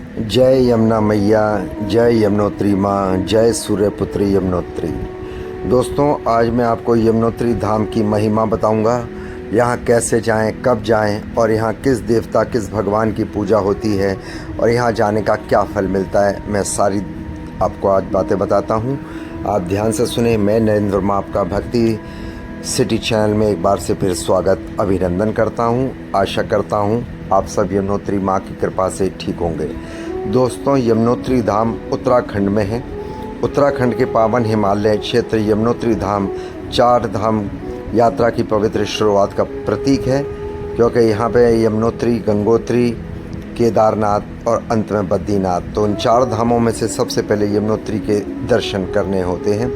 जय यमुना मैया, जय यमुनोत्री माँ, जय सूर्यपुत्री यमुनोत्री। दोस्तों, आज मैं आपको यमुनोत्री धाम की महिमा बताऊंगा। यहाँ कैसे जाएं, कब जाएं और यहाँ किस देवता किस भगवान की पूजा होती है और यहाँ जाने का क्या फल मिलता है, मैं सारी आपको आज बातें बताता हूँ। आप ध्यान से सुने। मैं नरेंद्र वर्मा आपका भक्ति सिटी चैनल में एक बार से फिर स्वागत अभिनंदन करता हूँ। आशा करता हूँ आप सब यमुनोत्री माँ की कृपा से ठीक होंगे। दोस्तों, यमुनोत्री धाम उत्तराखंड में है। उत्तराखंड के पावन हिमालय क्षेत्र यमुनोत्री धाम 4 धाम यात्रा की पवित्र शुरुआत का प्रतीक है, क्योंकि यहाँ पे यमुनोत्री, गंगोत्री, केदारनाथ और अंत में बद्रीनाथ। तो इन 4 धामों में से सबसे पहले यमुनोत्री के दर्शन करने होते हैं।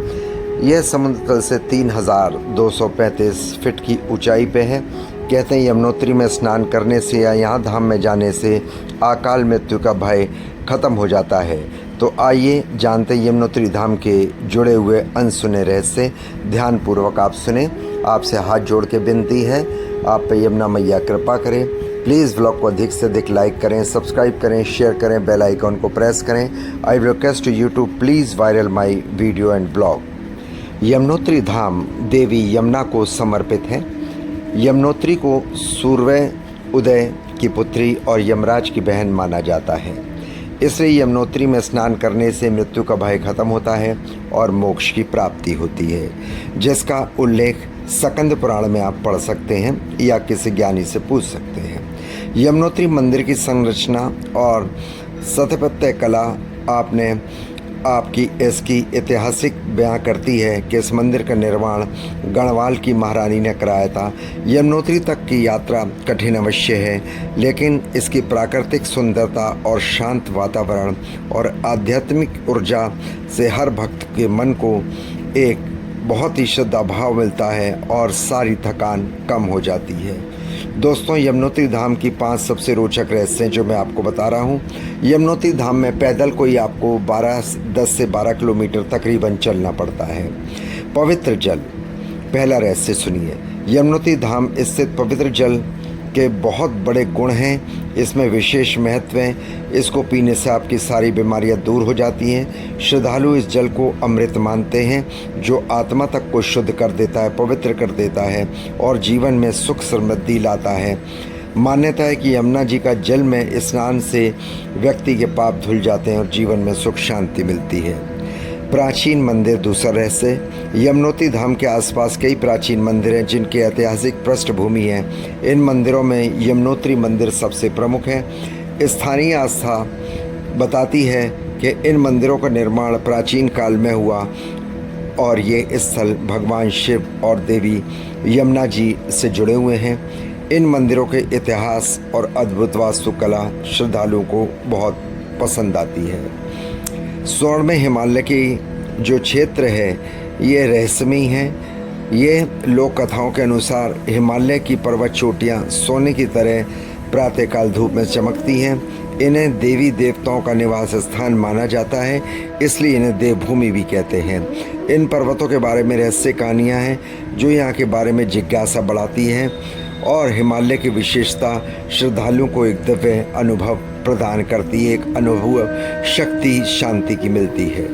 यह समुद्र तल से 3235 फीट की ऊंचाई पे है। कहते हैं यमुनोत्री में स्नान करने से या यहाँ धाम में जाने से अकाल मृत्यु का भय खत्म हो जाता है। तो आइए जानते हैं यमुनोत्री धाम के जुड़े हुए अनसुने रहस्य। ध्यानपूर्वक आप सुने। आपसे हाथ जोड़ के विनती है, आप पे यमुना मैया कृपा करें। प्लीज़ व्लॉग को अधिक से अधिक लाइक करें, सब्सक्राइब करें, शेयर करें, बेल आइकॉन को प्रेस करें। I request YouTube please viral my video and blog. Yamunotri Dham देवी यमुना को समर्पित है। यमुनोत्री को सूर्य उदय की पुत्री और यमराज की बहन माना जाता है। इसलिए यमुनोत्री में स्नान करने से मृत्यु का भय खत्म होता है और मोक्ष की प्राप्ति होती है, जिसका उल्लेख स्कंद पुराण में आप पढ़ सकते हैं या किसी ज्ञानी से पूछ सकते हैं। यमुनोत्री मंदिर की संरचना और स्थापत्य कला आपकी इसकी ऐतिहासिक बयां करती है कि इस मंदिर का निर्माण गढ़वाल की महारानी ने कराया था। यमुनोत्री तक की यात्रा कठिन अवश्य है, लेकिन इसकी प्राकृतिक सुंदरता और शांत वातावरण और आध्यात्मिक ऊर्जा से हर भक्त के मन को एक बहुत ही श्रद्धा भाव मिलता है और सारी थकान कम हो जाती है। दोस्तों, यमुनोत्री धाम की 5 सबसे रोचक रहस्य जो मैं आपको बता रहा हूँ। यमुनोत्री धाम में पैदल कोई आपको 10 से 12 किलोमीटर तकरीबन चलना पड़ता है। पवित्र जल, पहला रहस्य सुनिए। यमुनोत्री धाम स्थित पवित्र जल के बहुत बड़े गुण हैं। इसमें विशेष महत्व है। इसको पीने से आपकी सारी बीमारियां दूर हो जाती हैं। श्रद्धालु इस जल को अमृत मानते हैं, जो आत्मा तक को शुद्ध कर देता है, पवित्र कर देता है और जीवन में सुख समृद्धि लाता है। मान्यता है कि यमुना जी का जल में स्नान से व्यक्ति के पाप धुल जाते हैं और जीवन में सुख शांति मिलती है। प्राचीन मंदिर, दूसरा रहस्य। यमुनोत्री धाम के आसपास कई प्राचीन मंदिर हैं जिनकी ऐतिहासिक पृष्ठभूमि है। इन मंदिरों में यमुनोत्री मंदिर सबसे प्रमुख है। स्थानीय आस्था बताती है कि इन मंदिरों का निर्माण प्राचीन काल में हुआ और ये स्थल भगवान शिव और देवी यमुना जी से जुड़े हुए हैं। इन मंदिरों के इतिहास और अद्भुत वास्तुकला श्रद्धालुओं को बहुत पसंद आती है। स्वर्णमय हिमालय की जो क्षेत्र है ये रहस्यमयी है। ये लोक कथाओं के अनुसार हिमालय की पर्वत चोटियाँ सोने की तरह प्रातःकाल धूप में चमकती हैं। इन्हें देवी देवताओं का निवास स्थान माना जाता है, इसलिए इन्हें देवभूमि भी कहते हैं। इन पर्वतों के बारे में रहस्य कहानियाँ हैं जो यहाँ के बारे में जिज्ञासा बढ़ाती हैं और हिमालय की विशेषता श्रद्धालुओं को एक दिव्य अनुभव प्रदान करती है। एक अनुभव शक्ति शांति की मिलती है।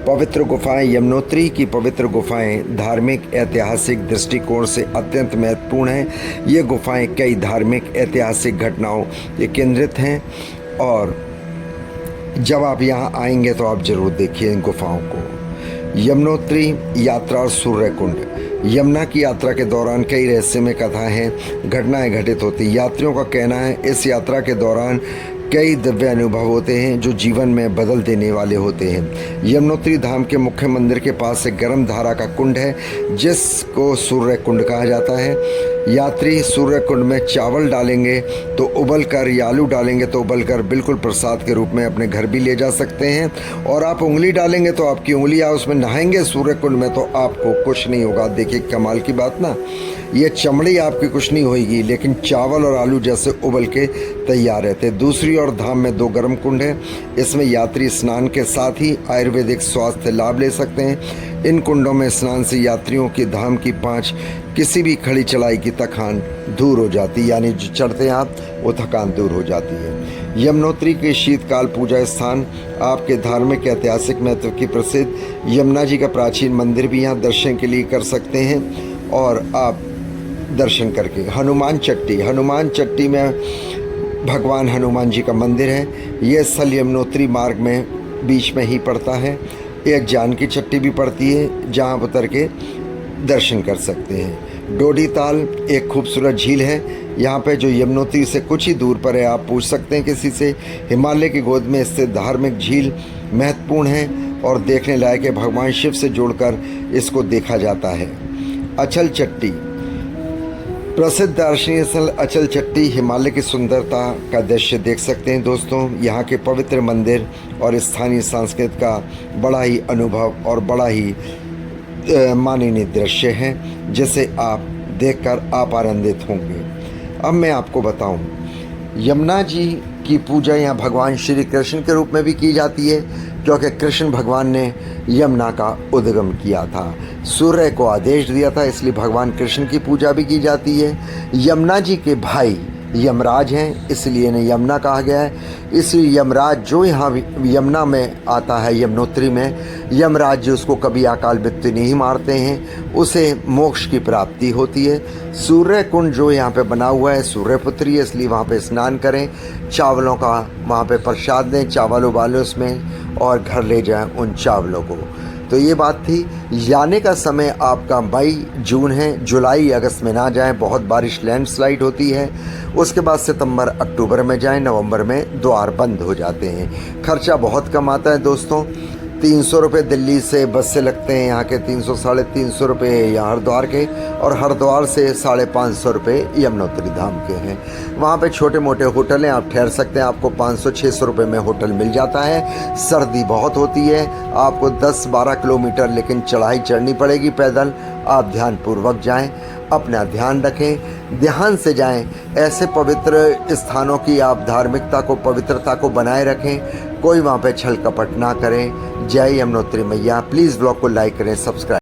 पवित्र गुफाएं। यमुनोत्री की पवित्र गुफाएं धार्मिक ऐतिहासिक दृष्टिकोण से अत्यंत महत्वपूर्ण हैं। ये गुफाएं कई धार्मिक ऐतिहासिक घटनाओं ये केंद्रित हैं और जब आप यहाँ आएंगे तो आप जरूर देखिए इन गुफाओं को। यमुनोत्री यात्रा और सूर्य कुंड। यमुना की यात्रा के दौरान कई रहस्यमय कथाएं हैं, घटनाएं घटित होती। यात्रियों का कहना है इस यात्रा के दौरान कई दिव्य अनुभव होते हैं जो जीवन में बदल देने वाले होते हैं। यमुनोत्री धाम के मुख्य मंदिर के पास एक गर्म धारा का कुंड है जिसको सूर्य कुंड कहा जाता है। यात्री सूर्य कुंड में चावल डालेंगे तो उबल कर या आलू डालेंगे तो उबल कर बिल्कुल प्रसाद के रूप में अपने घर भी ले जा सकते हैं। और आप उंगली डालेंगे तो आपकी उंगलियां उसमें नहाएंगे सूर्य कुंड में तो आपको कुछ नहीं होगा। देखिए कमाल की बात ना, ये चमड़ी आपकी कुछ नहीं होगी, लेकिन चावल और आलू जैसे उबल के तैयार रहते। दूसरी ओर धाम में 2 गर्म कुंड हैं। इसमें यात्री स्नान के साथ ही आयुर्वेदिक स्वास्थ्य लाभ ले सकते हैं। इन कुंडों में स्नान से यात्रियों की धाम की 5 किसी भी खड़ी चढ़ाई की थकान दूर हो जाती है, यानी जो चढ़ते हैं आप वो थकान दूर हो जाती है। यमुनोत्री के शीतकाल पूजा स्थान आपके धार्मिक ऐतिहासिक महत्व की प्रसिद्ध यमुना जी का प्राचीन मंदिर भी यहाँ दर्शन के लिए कर सकते हैं। और आप दर्शन करके हनुमान चट्टी में भगवान हनुमान जी का मंदिर है। यह स्थल यमुनोत्री मार्ग में बीच में ही पड़ता है। एक जानकी चट्टी भी पड़ती है जहाँ आप उतर के दर्शन कर सकते हैं। डोडी ताल एक खूबसूरत झील है यहाँ पे, जो यमुनोत्री से कुछ ही दूर पर है। आप पूछ सकते हैं किसी से। हिमालय की गोद में स्थित धार्मिक झील महत्वपूर्ण है और देखने लायक है। भगवान शिव से जोड़कर इसको देखा जाता है। अचल चट्टी प्रसिद्ध दार्शनिक स्थल अचल चट्टी हिमालय की सुंदरता का दृश्य देख सकते हैं दोस्तों। यहाँ के पवित्र मंदिर और स्थानीय संस्कृति का बड़ा ही अनुभव और बड़ा ही माननीय दृश्य है, जिसे आप देखकर आप आनंदित होंगे। अब मैं आपको बताऊं, यमुना जी की पूजा यहाँ भगवान श्री कृष्ण के रूप में भी की जाती है, क्योंकि कृष्ण भगवान ने यमुना का उद्गम किया था, सूर्य को आदेश दिया था, इसलिए भगवान कृष्ण की पूजा भी की जाती है। यमुना जी के भाई यमराज हैं, इसलिए इन्हें यमुना कहा गया है। इसलिए यमराज जो यहाँ यमुना में आता है, यमुनोत्री में, यमराज जी उसको कभी अकाल मृत्यु नहीं मारते हैं, उसे मोक्ष की प्राप्ति होती है। सूर्य कुंड जो यहाँ पे बना हुआ है सूर्यपुत्री है, इसलिए वहाँ पे स्नान करें, चावलों का वहाँ पे प्रसाद दें, चावल उबालें उसमें और घर ले जाएं उन चावलों को। तो ये बात थी। जाने का समय आपका मई जून है, जुलाई अगस्त में ना जाएं, बहुत बारिश लैंडस्लाइड होती है। उसके बाद सितंबर अक्टूबर में जाएं, नवंबर में द्वार बंद हो जाते हैं। खर्चा बहुत कम आता है दोस्तों। 300 रुपये दिल्ली से बस से लगते हैं, यहाँ के 300 साढ़े 300 रुपये यहाँ हरिद्वार के, और हरिद्वार से 550 रुपये यमुनोत्री धाम के हैं। वहाँ पे छोटे मोटे होटल हैं, आप ठहर सकते हैं। आपको 500-600 रुपये में होटल मिल जाता है। सर्दी बहुत होती है, आपको 10-12 किलोमीटर लेकिन चढ़ाई चढ़नी पड़ेगी पैदल। आप ध्यानपूर्वक जाएं, अपना ध्यान रखें, ध्यान से जाएं। ऐसे पवित्र स्थानों की आप धार्मिकता को, पवित्रता को बनाए रखें। कोई वहाँ पे छल कपट ना करें। जय यमुनोत्री मैया। प्लीज़ ब्लॉग को लाइक करें, सब्सक्राइब